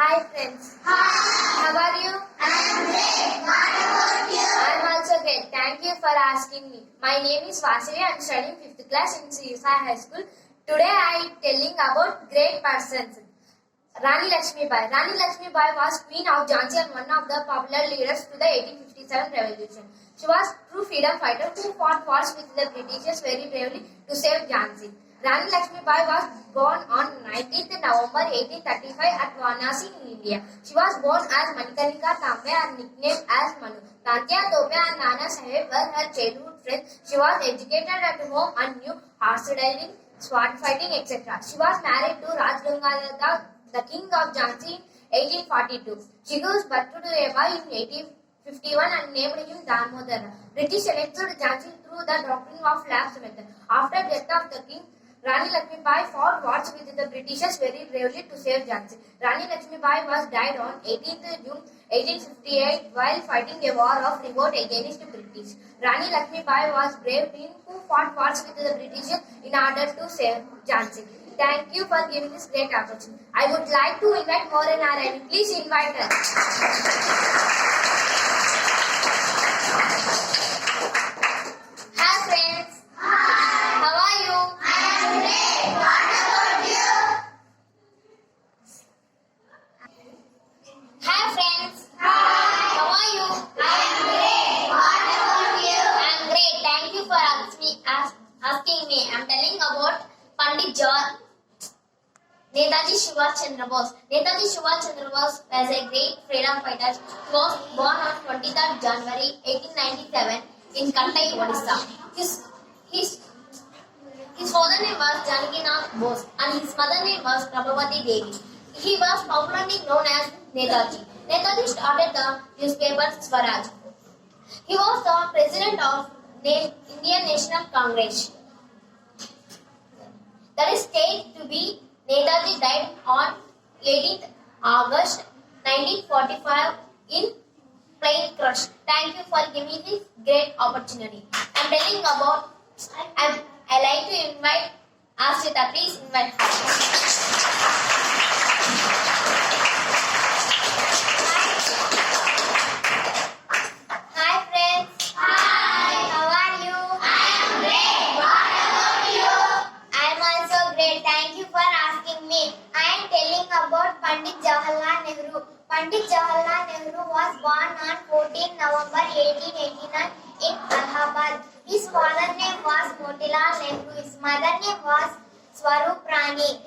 Hi friends. Hi. How are you? I'm great. What about you? I'm also great. Thank you for asking me. My name is Vasili. I'm studying 5th class in CSI High School. Today I am telling about great persons. Rani Lakshmi Bai. Rani Lakshmi Bai was Queen of Jhansi and one of the popular leaders to the 1857 revolution. She was true freedom fighter who fought wars with the Britishers very bravely to save Jhansi. Rani Lakshmi Bai was born on 19th November 1835 at Varanasi in India. She was born as Manikarnika Tambe and nicknamed as Manu. Tatya Tope and Nana Sahib were her childhood friends. She was educated at home and knew horse riding, sword fighting, etc. She was married to Raj Gangadhar, the king of Jhansi in 1842. She gave birth to a boy in 1851 and named him Damodar. British elected Jhansi through the doctrine of lapse method. After death of the king, Rani Lakshmi Bai fought wars with the Britishers very bravely to save Jhansi. Rani Lakshmi Bai was died on 18th June 1858 while fighting a war of revolt against the British. Rani Lakshmi Bai was a brave queen who fought wars with the Britishers in order to save Jhansi. Thank you for giving this great opportunity. I would like to invite more in our Please invite us. Hi friends. Hi. How are you? I am great. What about you? Hi friends. Hi. How are you? I am great. What about you? I am great. Thank you for asking me. I am telling about Pandit Netaji Subhash Chandra Bose. Netaji Subhash Chandra Bose was a great freedom fighter. He was born on 23rd January 1897 in Kantai, Odisha. His father name was Janakinath Bose and his mother name was Prabhavati Devi. He was popularly known as Netaji. Netaji started the newspaper Swaraj. He was the president of Indian National Congress. That is said to be Netaji died on 18th August 1945 in plane crash. Thank you for giving this great opportunity. I am telling about. I like to invite Ashrita. Please invite her. Hi friends. Hi. How are you? I am great. What about you? I am also great. Thank you for asking me. I am telling about Pandit Jawaharlal Nehru. Pandit Jawaharlal Nehru was born on 14 November 1889 in Allahabad. His father name was Motilal Nehru. His mother name was Swarup Rani.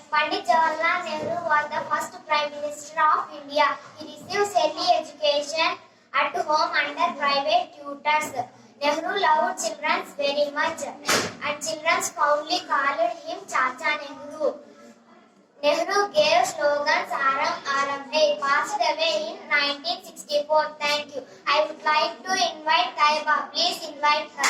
Pandit Jawaharlal Nehru was the first Prime Minister of India. He received early education at home under private tutors. Nehru loved children very much and children fondly called him Chacha Nehru. Nehru gave slogans Aram Aram. He passed away in 1964. Thank you. I would like to invite Taiba. Please invite her.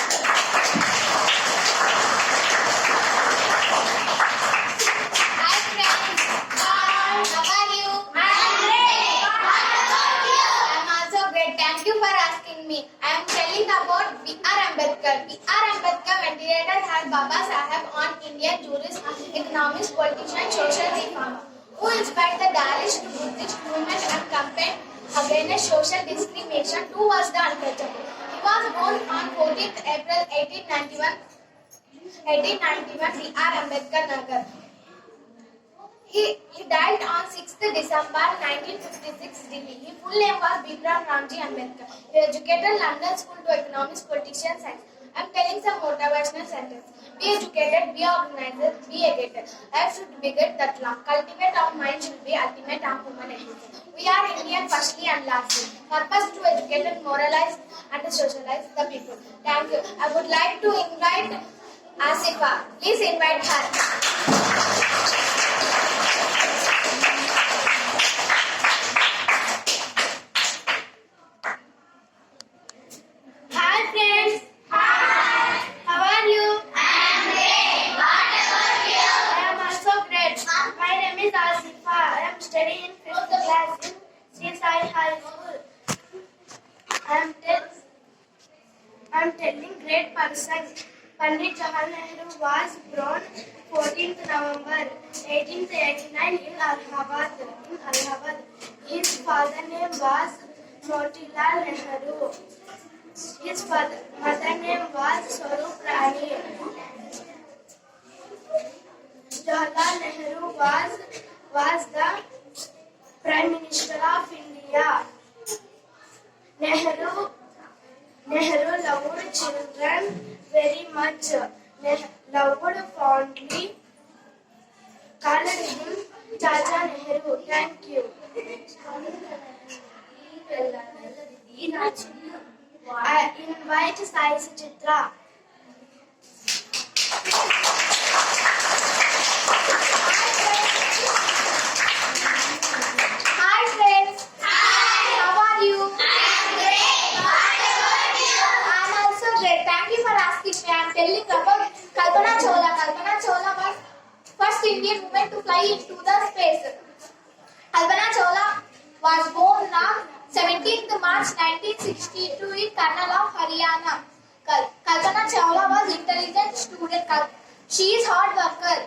Hi friends. Hi. How are you? I am great. What about you? I am also great. Thank you for asking me. I am telling about B.R. Ambedkar. B.R. Ambedkar meditated had Baba Sahib on Indian jurist, economist, politician, social reformer, who inspired the Dalits to Buddhist movement and campaigned against social discrimination towards the untouchable. He was born on 14th April 1891 B.R. Ambedkar Nagar. He died on 6th December 1956 Delhi. His full name was Bikram Ramji Ambedkar. He educated London School to Economics, Politician, Science. I am telling some motivational sentence. Be educated, be organized, be educated. Life should be good, that long. Cultivate our mind should be ultimate and human existence. We are Indian firstly and lastly. Purpose to educate and moralize and socialize the people. Thank you. I would like to invite Asifa. Please invite her. Hi friends. Hi. How are you? I am great. What about you? I am also great. My name is Asifa. I am studying in 5th class in Sri Sai High School. I am telling great person. Pandit Jawaharlal Nehru was born 14th November 1889 in Allahabad. His father name was Motilal Nehru. His mother name was Swarup Rani. Jawaharlal Nehru was the Prime Minister of India. Nehru loved children very much. Loved fondly called him Chacha Nehru. Thank you. I invite Sai Chitra. Hi friends. Hi. How are you? I'm great. What about you? I'm also great. Thank you for asking me. I'm telling about Kalpana Chawla. Kalpana Chawla was first Indian woman to fly into the space. Kalpana Chawla was born on 17th March 1962 in Karnal of Haryana. Kalpana Chawla was intelligent student. She is hard worker.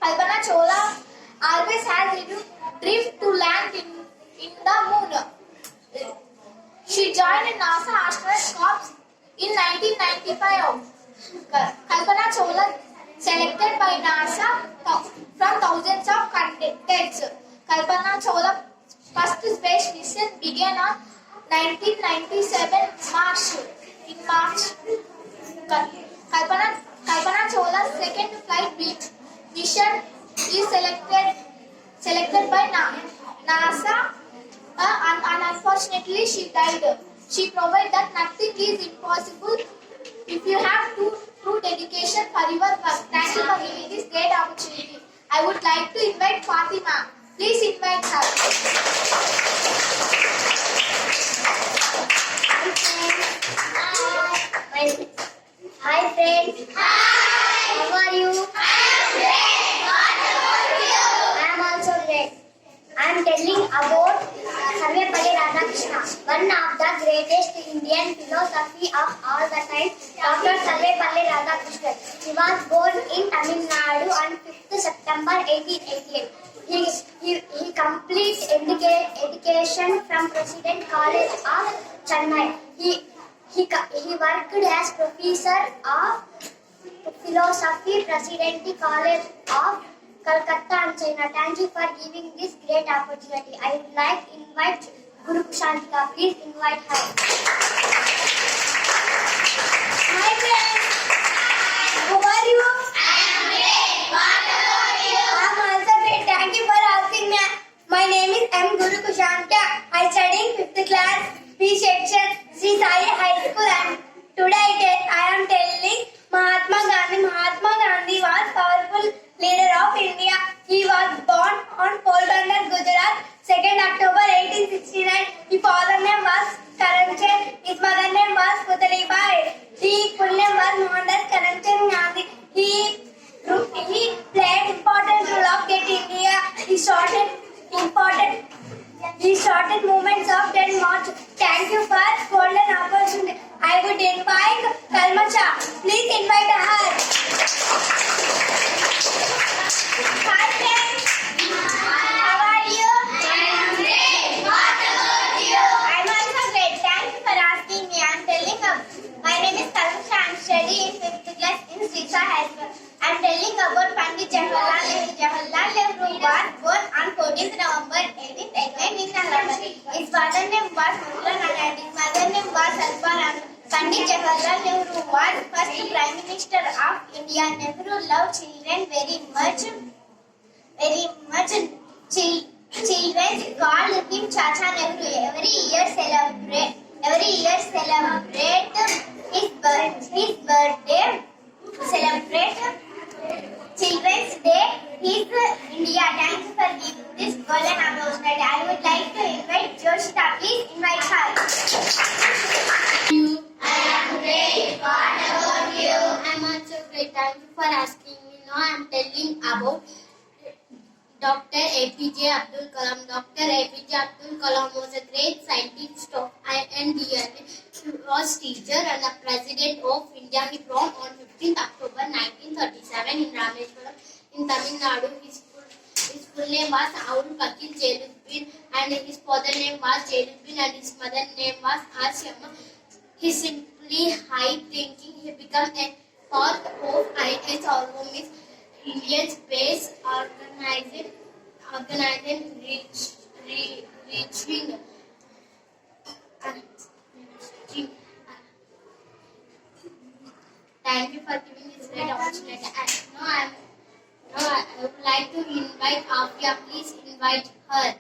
Kalpana Chawla always has a dream to land in the moon. She joined NASA Astronaut Corps in 1995. Kalpana Chawla selected by NASA from thousands of candidates. Kalpana Chawla first space mission began on 1997 March. Kalpana Chawla's second flight mission is selected by NASA and unfortunately she died. She proved that nothing is impossible if you have true dedication for your work. Thank you for giving this great opportunity. I would like to invite Fatima. Please invite her. Hi friends. Hi. How are you? I am great. What about you? I am also great. I am telling about Sarvepalli Radhakrishna, one of the greatest Indian philosophy of all the time. Dr. Sarvepalli Radhakrishnan. He was born in Tamil Nadu on 5th September 1888. He completed education from President College of Chennai. He worked as professor of philosophy, Presidential College of Calcutta and China. Thank you for giving this great opportunity. I would like to invite Guru Kushantika. Please invite her. Hi friends. How are you? I am great. What about you? I am also great. Thank you for asking me. My name is M. Guru Kushantika. I study in 5th class, B section, Sri Sai High School, and today I am telling Mahatma Gandhi. Mahatma Gandhi was powerful leader of India. He was born on Porbandar, Gujarat, 2nd October 1869. His father name was Karamchand. His mother name was Putalibai. His full name was Mohandas Karamchand Gandhi. He played important role of Get India. He started movements of 10 March. Thank you for golden opportunity. I would invite Kalmasha. Please invite her. Hi friends. How are you? I am great. What about you? I'm also great. Thank you for asking me. I'm telling my name is Kalmasha. I'm studying in 5th class in Sri Sai High School. I'm telling about Pandit Jawaharlal Nehru. Jawaharlal Nehru was born on 14th November 1889 in Allahabad. His father name was Motilal Nehru and his mother name was Swarup Rani. Pandit Jawaharlal Nehru was first Prime Minister of India. Nehru loved children very much. Children called him Chacha Nehru. Every year celebrate his birthday. Celebrate Children's Day is India. Thank you for giving this golden opportunity. I would like to invite Joshita. Please invite her. I am great. What about you? I am also great. Thank you for asking me. Now I am telling about Dr. APJ Abdul Kalam. Dr. APJ Abdul Kalam was a great scientist of India. He was teacher and the president of India. He born on 15th October 1937 in Rameshwaram in Tamil Nadu. His full name was Aul Pakil Jeluddin and his father name was Jeluddin and his mother name was Asyama. He simply high thinking. He became a part of ISRO, means Indian Space Organization reaching. Thank you for giving this great opportunity. Now I would like to invite Afia. Please invite her.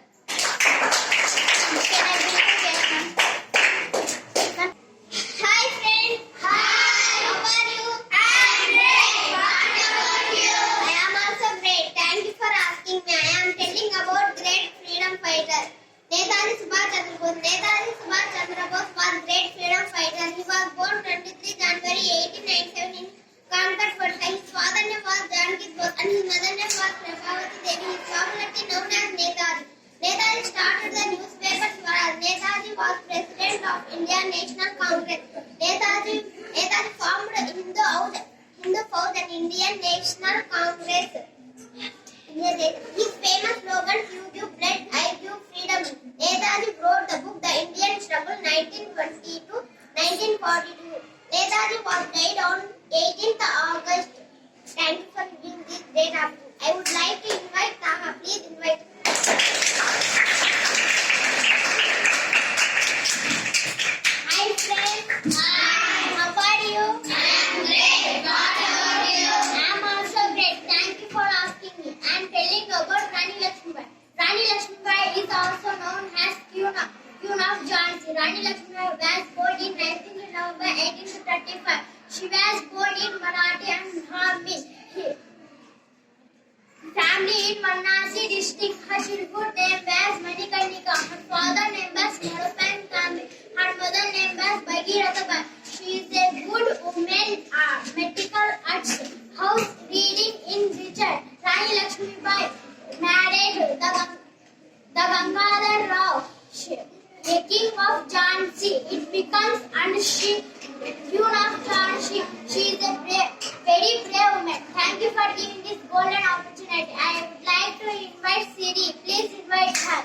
Hi friends. Hi. How are you? I'm great. What about you? I am also great. Thank you for asking me. I am telling about great freedom fighter. Netaji Subhash Chandra Bose. Netaji Subhash Chandra Bose was great freedom fighter. He was born 23 January 1897 in Concord, Odisha. His father name was Janaki Bose and his mother name was Prabhavati Devi. He is popularly known as Netaji. Netaji started the newspaper Swaraj. Netaji was president of Indian National Congress. Netaji formed Hindu Fauj and Indian National Congress. His famous slogan, "You give blood, I give freedom." Netaji wrote the book The Indian Struggle 1920 to 1942. Netaji was died on 18th August. Thank you for giving this great opportunity. I would like to invite Taha. Please invite. Hi friends. Hi. How are you? I'm great. What about you? I'm also great. Thank you for asking me. I'm telling about Rani Lakshmibai. Rani Lakshmibai is also known as Queen of Jhansi. Rani Lakshmibai was born in 19th November 1835. She was born in Marathi and Brahmi family in Varanasi district. Her childhood name was Manikarnika. Her father name was Naropan Kambi. Her mother name was Bhagirathi Bai. She is a good woman, medical arts, house reading in Richard. Rani Lakshmibai married the Gangadhar Rao, the king of Jhansi. It becomes and she Queen of Jhansi. She is a very brave woman. Thank you for giving this golden opportunity. I would like to invite Siri. Please invite her.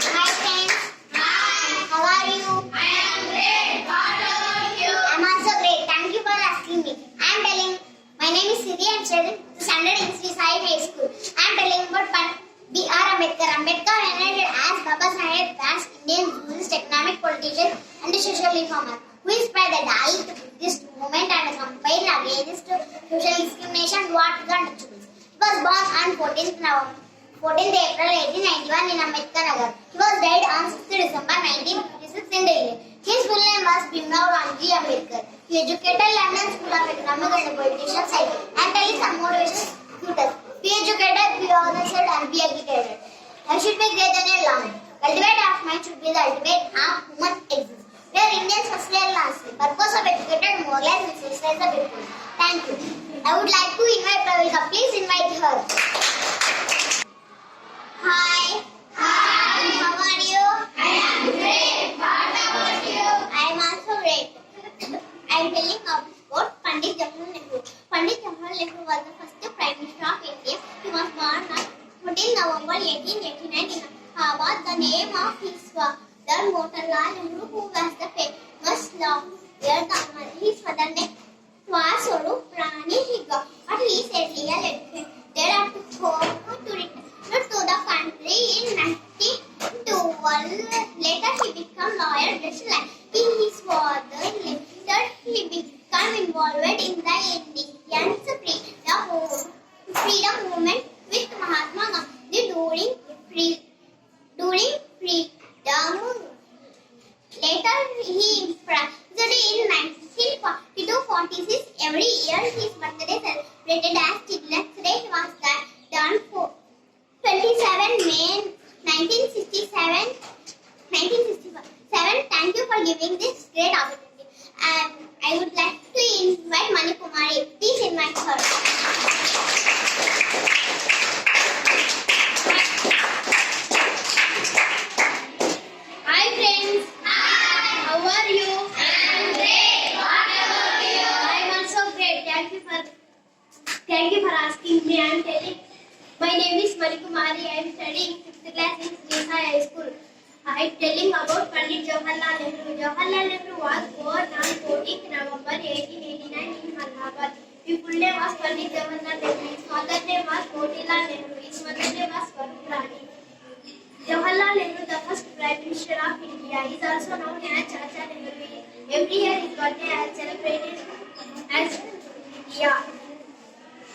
Hi friends. Hi. How are you? I am great. What about you? I am also great. Thank you for asking me. I am telling. My name is Siri and studying the standard in Sri Sai High School. I am telling about B.R. Ambedkar. Ambedkar enacted as Baba Saheb as Indian Buddhist economic politician and social reformer who inspired the Dalit Buddhist movement and campaigned against social discrimination towards the untouchables. He was born on 14th April 1891 in Ambedkar Nagar. He was died on 6th December 1956 in Delhi. His full name was Bhimrao Ramji Ambedkar. He educated London School of Economics and Politician Science and telling some motivation tutors. Be educated, be honest and be educated. I should be greater than learning. Cultivate of mind should be the ultimate of human existence. We are Indians firstly and lastly. Purpose of educated, moralized and socialize the people. Thank you. I would like to invite Pravalika. Please invite her. Hi. Hi. How are you? I am great. What about you? I am also great. I am telling about Pandit Jawaharlal Nehru. Pandit Jawaharlal Nehru was the first Prime Minister of India. He was born on 14 November 1889 in Ahmedabad. The name of his father, Motilal Nehru, who was the famous lawyer. His father name was Swarup Rani. He got recently elected to return to the country in 1912. Later he became lawyer. Just like his father, later he became involved in the Indian freedom movement with Mahatma Gandhi during freedom. Later he imprisoned in 1942-46. Every year his birthday celebrated as Children's Day. He was My name is Marikumari. I am studying 5th class in Sri Sai High School. I am telling about Pandit Jawaharlal Nehru. Jawaharlal Nehru was born on 14th November 1889 in Allahabad. His full name was Pandit Jawaharlal Nehru. His father's name was Motilal Nehru. His mother's name was Varun Rani. Jawaharlal Nehru, the first Prime Minister of India, is also known as Chacha Nehru. Every year his birthday is celebrated as India.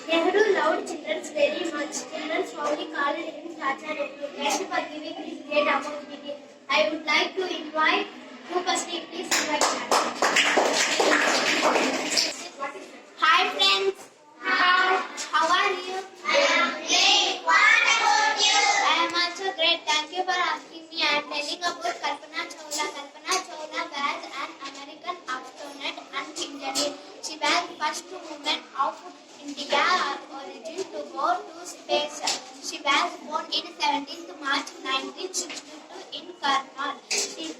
Nehru loved children very much. Children strongly called him Chacha Nehru. Thank you for giving this great opportunity. I would like to invite Rupasri, please invite her. Hi friends. Hi. How are you? I am great. What about you? I am also great. Thank you for asking me. I am telling about Kalpana Chawla. Kalpana Chawla was an American astronaut and engineer. She was the first woman of India origin to go to space. She was born in 17th March 1962 in Karnal. His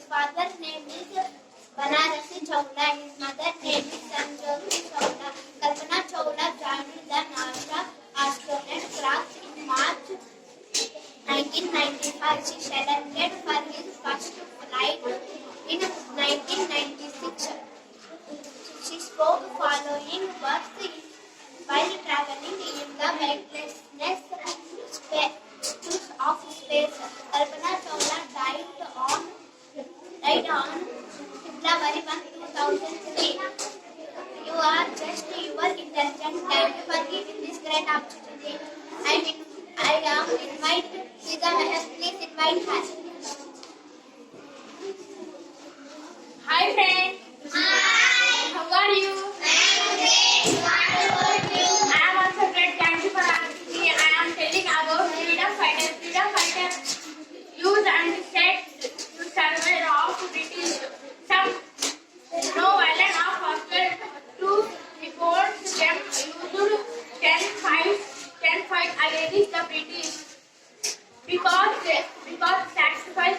father's name is Banarasi Chawla. His mother's name is Sanjoti Chawla. Kalpana Chawla joined the NASA astronaut class in March 1995. She selected for his first flight in 1996. She spoke following words while traveling in the weightlessness of space. Kalpana Chawla died on February 1, 2003. You are just your intelligent. Thank you for giving this great opportunity. I am invited. Please invite her. Hi friends. Hi. How are you? I am also great. Thank you for asking me. I am telling about freedom fighters. Freedom fighters used and set to survive of British. Some no violent or hostile to report them used 10 fight against the British because sacrifice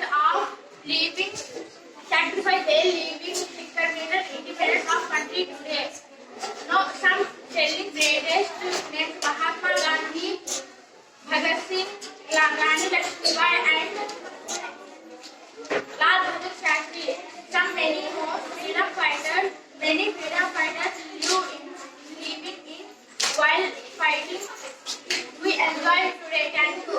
their living determined independence of country today. Now some telling greatest names Mahatma Gandhi, Bhagat Singh, Rani Lakshmibai and Lal Bahadur Shastri. Some many more freedom fighters living in while fighting. We enjoy today. Thank you.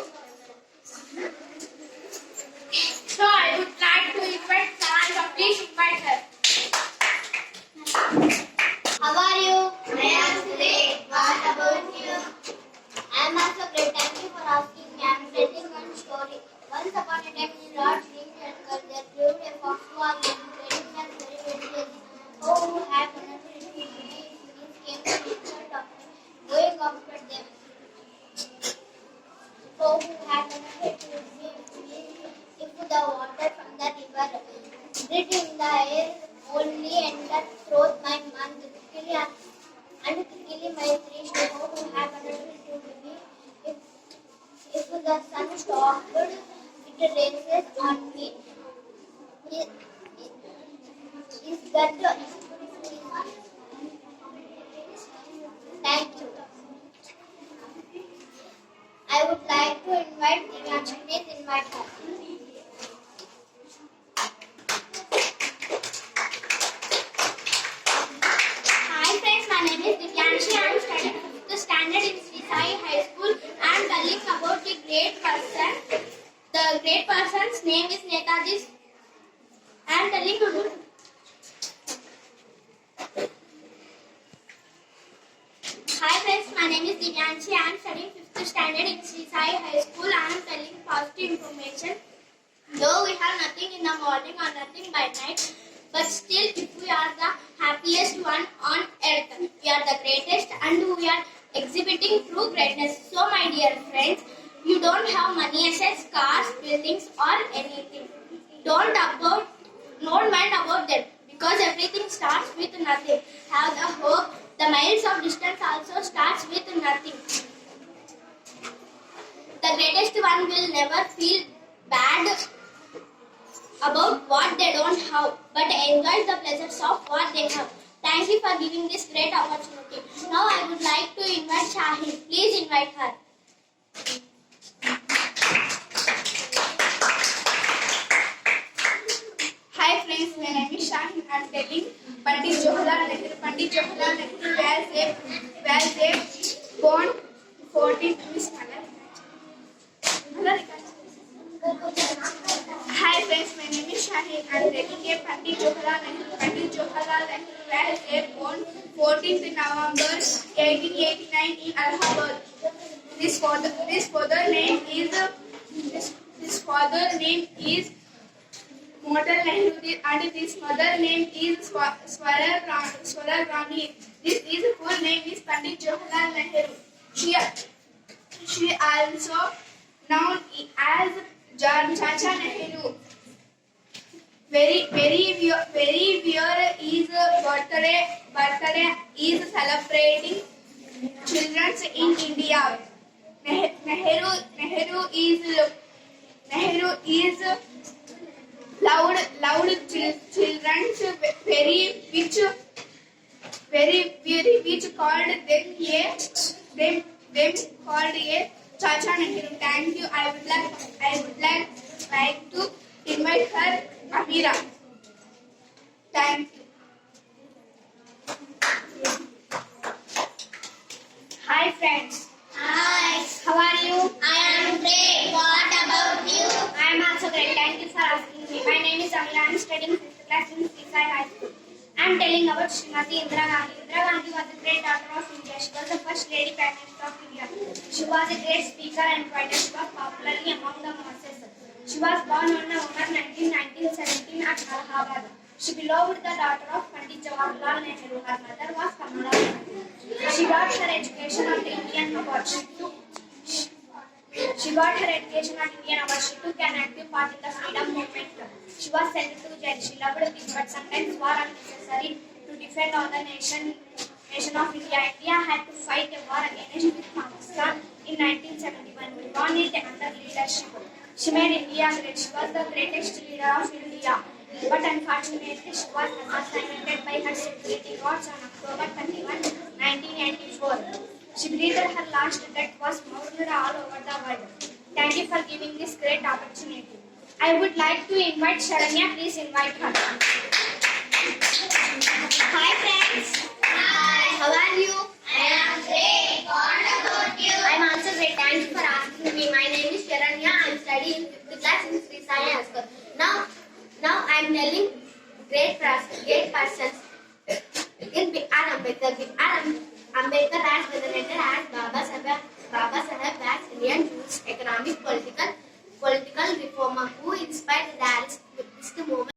So I would like to invite Sanjay. Please invite her. How are you? I am great. What about you? I am also great. Thank you for asking me. I am telling one story. Once upon a time in Lord Sri Lanka, there lived a fox who was very very who had another came to insult of him, going after them. So who had another if the water from the river breathed in the air only entered through my mouth and quickly my thirst who had another to me if the sun stopped it races on me. Is that thank you. I would like to invite Divyanshi. Please invite her. Hi friends, my name is Divyanshi. I am studying 5th standard in Sri Sai High School. I am telling about the great person. The great person's name is Netaji. I am telling you. Hi friends, my name is Divyanshi. I am studying 5th standard in Sri Sai High School. I am telling positive information. Though we have nothing in the morning or nothing by night, but still if we are the happiest one on earth, we are the greatest and we are exhibiting true greatness. So my dear friends, you don't have money, assets, cars, buildings or anything. Don't mind about them because everything starts with nothing. Have the hope. The miles of distance also starts with nothing. The greatest one will never feel bad about what they don't have, but enjoy the pleasures of what they have. Thank you for giving this great opportunity. Now I would like to invite Shahid. Please invite her. Hi friends, my name is Shahin. I am telling Pandit Jawaharlal Nehru. Pandit Jawaharlal Nehru was born 14th Miss Hi friends, my name is Shahin. I am telling a Pandit Jawaharlal Nehru. Pandit Jawaharlal Nehru was born 14th November 1889 in Allahabad. His father name is Motil Nehru and his mother name is Swarar Rani. His full name is Pandit Jawaharlal Nehru. She also known as Chacha Nehru. Very where his birthday is celebrating children in India. Nehru is loved children which called them called a Chacha Nehru. Thank you. I would like to invite her Amira. Thank you. Hi friends. Hi. How are you? I am great. What about you? I am also great. Thank you for asking me. My name is Amira. I am studying 5th class in Srisai High School. I am telling about Srimati Indira Gandhi. Indira Gandhi was a great daughter of India. She was the first lady Prime Minister of India. She was a great speaker and writer. She was popularly among the masses. She was born on November 1917 at Allahabad. She belonged the daughter of Pandit Jawaharlal Nehru. Her mother was Kamala Nehru. She got her education at Indian Award. She got her education at Indian Award. She took an active part in the freedom movement. She was sent to jail. She loved peace, but sometimes war unnecessary to defend all the nation of India. India had to fight a war against with Pakistan in 1971. We won it under leadership. She made India great. She was the greatest leader of India. But unfortunately, she was assassinated by her security guards on October 31, 1984. She breathed her last breath was mourned all over the world. Thank you for giving this great opportunity. I would like to invite Sharanya. Please invite her. Hi friends. Hi. How are you? I am great. What about you? I am also great. Thank you for asking me. My name is Sharanya. I am studying 5th class in Srisai High School. Now I am telling great persons in B.R. Ambedkar. B.R. Ambedkar has been related as Baba Saheb as Indian Jewish economic political reformer who inspired the Arist movement.